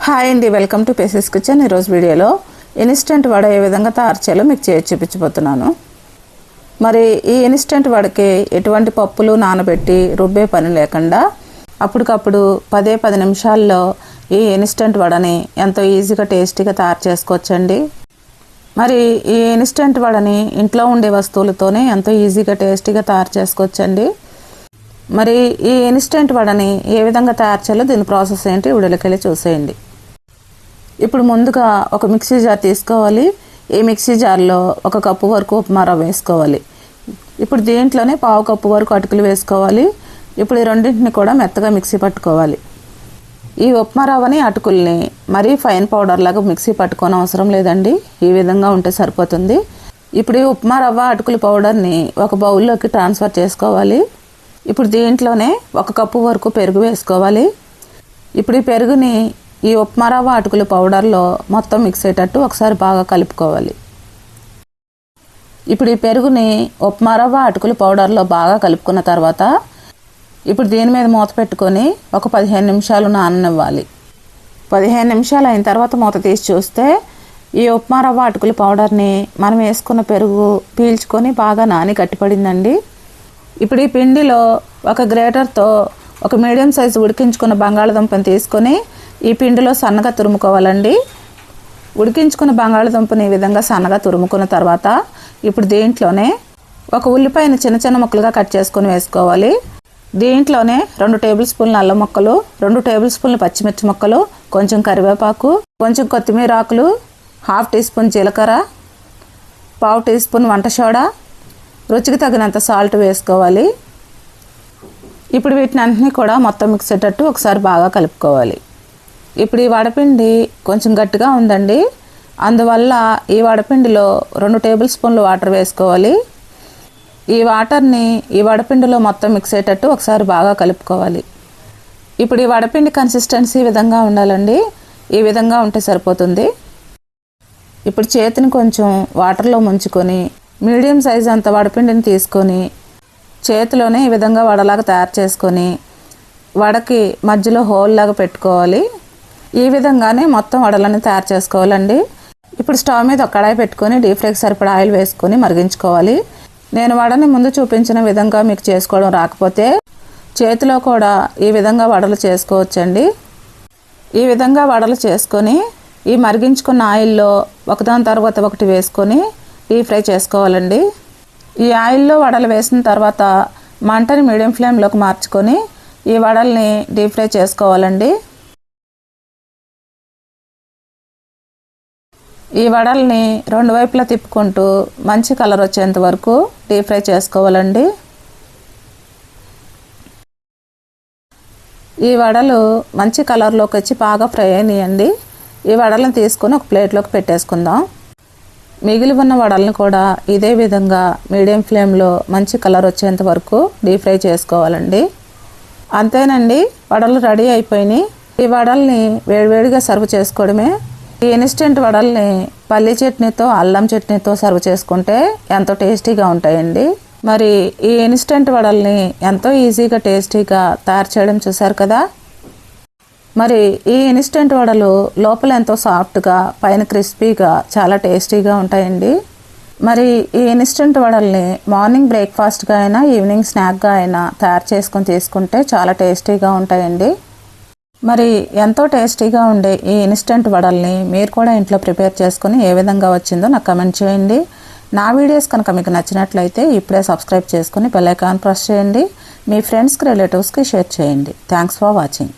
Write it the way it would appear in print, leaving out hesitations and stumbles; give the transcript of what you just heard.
Hi అండి, welcome to phases kitchen. ఈరోజు వీడియోలో ఇన్స్టెంట్ వడ ఏ విధంగా తయారు చేయాలో మీకు చూపించబోతున్నాను. మరి ఈ ఇన్స్టెంట్ వడకి ఎటువంటి పప్పులు నానబెట్టి రుబ్బే పని లేకుండా అప్పటికప్పుడు 10 నిమిషాల్లో ఈ ఇన్స్టెంట్ వడని ఎంతో ఈజీగా టేస్టీగా తయారు చేసుకోవచ్చండి. మరి ఈ ఇన్స్టెంట్ వడని ఇంట్లో ఉండే వస్తువులతోనే ఎంతో ఈజీగా టేస్టీగా తయారు చేసుకోవచ్చండి. మరి ఈ ఇన్స్టెంట్ వడని ఏ విధంగా తయారు చేయాలో దీని ప్రాసెస్ ఏంటి వీడియోలోకి వెళ్ళి చూసేయండి. ఇప్పుడు ముందుగా ఒక మిక్సీ జార్ తీసుకోవాలి. ఈ మిక్సీ జార్లో 1 కప్పు వరకు ఉప్మా రవ్వ వేసుకోవాలి. ఇప్పుడు దీంట్లోనే 1/2 కప్పు వరకు అటుకులు వేసుకోవాలి. ఇప్పుడు ఈ రెండింటిని కూడా మెత్తగా మిక్సీ పట్టుకోవాలి. ఈ ఉప్మా రవ్వని అటుకుల్ని మరీ ఫైన్ పౌడర్ లాగా మిక్సీ పట్టుకోని అవసరం లేదండి, ఈ విధంగా ఉంటే సరిపోతుంది. ఇప్పుడు ఈ ఉప్మా రవ్వ అటుకుల పౌడర్ని ఒక బౌల్లోకి ట్రాన్స్ఫర్ చేసుకోవాలి. ఇప్పుడు దీంట్లోనే 1 కప్పు వరకు పెరుగు వేసుకోవాలి. ఇప్పుడు ఈ పెరుగుని ఈ ఉప్మా రవ్వ అటుకుల పౌడర్లో మొత్తం మిక్స్ అయ్యేటట్టు ఒకసారి బాగా కలుపుకోవాలి. ఇప్పుడు ఈ పెరుగుని ఉప్మా రవ్వ అటుకుల పౌడర్లో బాగా కలుపుకున్న తర్వాత ఇప్పుడు దీని మీద మూత పెట్టుకొని ఒక 15 నిమిషాలు నాననివ్వాలి. 15 నిమిషాలు అయిన తర్వాత మూత తీసి చూస్తే ఈ ఉప్మా రవ్వ అటుకుల పౌడర్ని మనం వేసుకున్న పెరుగు పీల్చుకొని బాగా నాని గట్టిపడిందండి. ఇప్పుడు ఈ పిండిలో ఒక గ్రేటర్తో ఒక మీడియం సైజు ఉడికించుకున్న బంగాళదుంపని తీసుకొని ఈ పిండిలో సన్నగా తురుముకోవాలండి. ఉడికించుకున్న బంగాళదుంపని ఈ విధంగా సన్నగా తురుముకున్న తర్వాత ఇప్పుడు దీంట్లోనే ఒక ఉల్లిపాయని చిన్న చిన్న ముక్కలుగా కట్ చేసుకొని వేసుకోవాలి. దీంట్లోనే 2 టేబుల్ స్పూన్ల అల్లం ముక్కలు, 2 టేబుల్ స్పూన్ల పచ్చిమిర్చి ముక్కలు, కొంచెం కరివేపాకు, కొంచెం కొత్తిమీర ఆకులు, 1/2 టీ స్పూన్ జీలకర్ర, 1/2 టీ స్పూన్ వంట సోడా, రుచికి తగినంత సాల్ట్ వేసుకోవాలి. ఇప్పుడు వీటిని అన్నింటినీ కూడా మొత్తం మిక్స్ అయ్యేటట్టు ఒకసారి బాగా కలుపుకోవాలి. ఇప్పుడు ఈ వడపిండి కొంచెం గట్టిగా ఉందండి, అందువల్ల ఈ వడపిండిలో 2 టేబుల్ స్పూన్లు వాటర్ వేసుకోవాలి. ఈ వాటర్ని ఈ వడపిండిలో మొత్తం మిక్స్ అయ్యేటట్టు ఒకసారి బాగా కలుపుకోవాలి. ఇప్పుడు ఈ వడపిండి కన్సిస్టెన్సీ ఈ విధంగా ఉండాలండి, ఈ విధంగా ఉంటే సరిపోతుంది. ఇప్పుడు చేతిని కొంచెం వాటర్లో ముంచుకొని మీడియం సైజ్ అంత వడపిండిని తీసుకొని చేతిలోనే ఈ విధంగా వడలాగా తయారు చేసుకొని వడకి మధ్యలో హోల్ లాగా పెట్టుకోవాలి. ఈ విధంగానే మొత్తం వడలని తయారు చేసుకోవాలండి. ఇప్పుడు స్టవ్ మీద ఒక కడాయి పెట్టుకొని డీప్ ఫ్రైకి సరిపడా ఆయిల్ వేసుకొని మరిగించుకోవాలి. నేను వడని ముందు చూపించిన విధంగా మీకు చేసుకోవడం రాకపోతే చేతిలో కూడా ఈ విధంగా వడలు చేసుకోవచ్చండి. ఈ విధంగా వడలు చేసుకొని ఈ మరిగించుకున్న ఆయిల్లో ఒకదాని తర్వాత ఒకటి వేసుకొని డీప్ ఫ్రై చేసుకోవాలండి. ఈ ఆయిల్లో వడలు వేసిన తర్వాత మంటని మీడియం ఫ్లేమ్లోకి మార్చుకొని ఈ వడల్ని డీప్ ఫ్రై చేసుకోవాలండి. ఈ వడల్ని 2 వైపులా తిప్పుకుంటూ మంచి కలర్ వచ్చేంత వరకు డీప్ ఫ్రై చేసుకోవాలండి. ఈ వడలు మంచి కలర్లోకి వచ్చి బాగా ఫ్రై అయినాయండి. ఈ వడలను తీసుకొని ఒక ప్లేట్లోకి పెట్టేసుకుందాం. మిగిలి ఉన్న వడలను కూడా ఇదే విధంగా మీడియం ఫ్లేమ్లో మంచి కలర్ వచ్చేంత వరకు డీప్ ఫ్రై చేసుకోవాలండి. అంతేనండి, వడలు రెడీ అయిపోయినాయి. ఈ వడల్ని వేడివేడిగా సర్వ్ చేసుకోవడమే. ఈ ఇన్స్టెంట్ వడల్ని పల్లి చట్నీతో అల్లం చట్నీతో సర్వ్ చేసుకుంటే ఎంతో టేస్టీగా ఉంటాయండి. మరి ఈ ఇన్స్టెంట్ వడల్ని ఎంతో ఈజీగా టేస్టీగా తయారు చేయడం చూశారు కదా. మరి ఈ ఇన్స్టెంట్ వడలు లోపల ఎంతో సాఫ్ట్గా పైన క్రిస్పీగా చాలా టేస్టీగా ఉంటాయండి. మరి ఈ ఇన్స్టెంట్ వడల్ని మార్నింగ్ బ్రేక్ఫాస్ట్గా అయినా ఈవినింగ్ స్నాక్గా అయినా తయారు చేసుకొని తీసుకుంటే చాలా టేస్టీగా ఉంటాయండి. మరి ఎంతో టేస్టీగా ఉండే ఈ ఇన్స్టెంట్ వడల్ని మీరు కూడా ఇంట్లో ప్రిపేర్ చేసుకొని ఏ విధంగా వచ్చిందో నాకు కమెంట్ చేయండి. నా వీడియోస్ కనుక మీకు నచ్చినట్లయితే ఇప్పుడే సబ్స్క్రైబ్ చేసుకొని బెల్ ఐకాన్ ప్రెస్ చేయండి. మీ ఫ్రెండ్స్కి రిలేటివ్స్కి షేర్ చేయండి. Thanks for watching.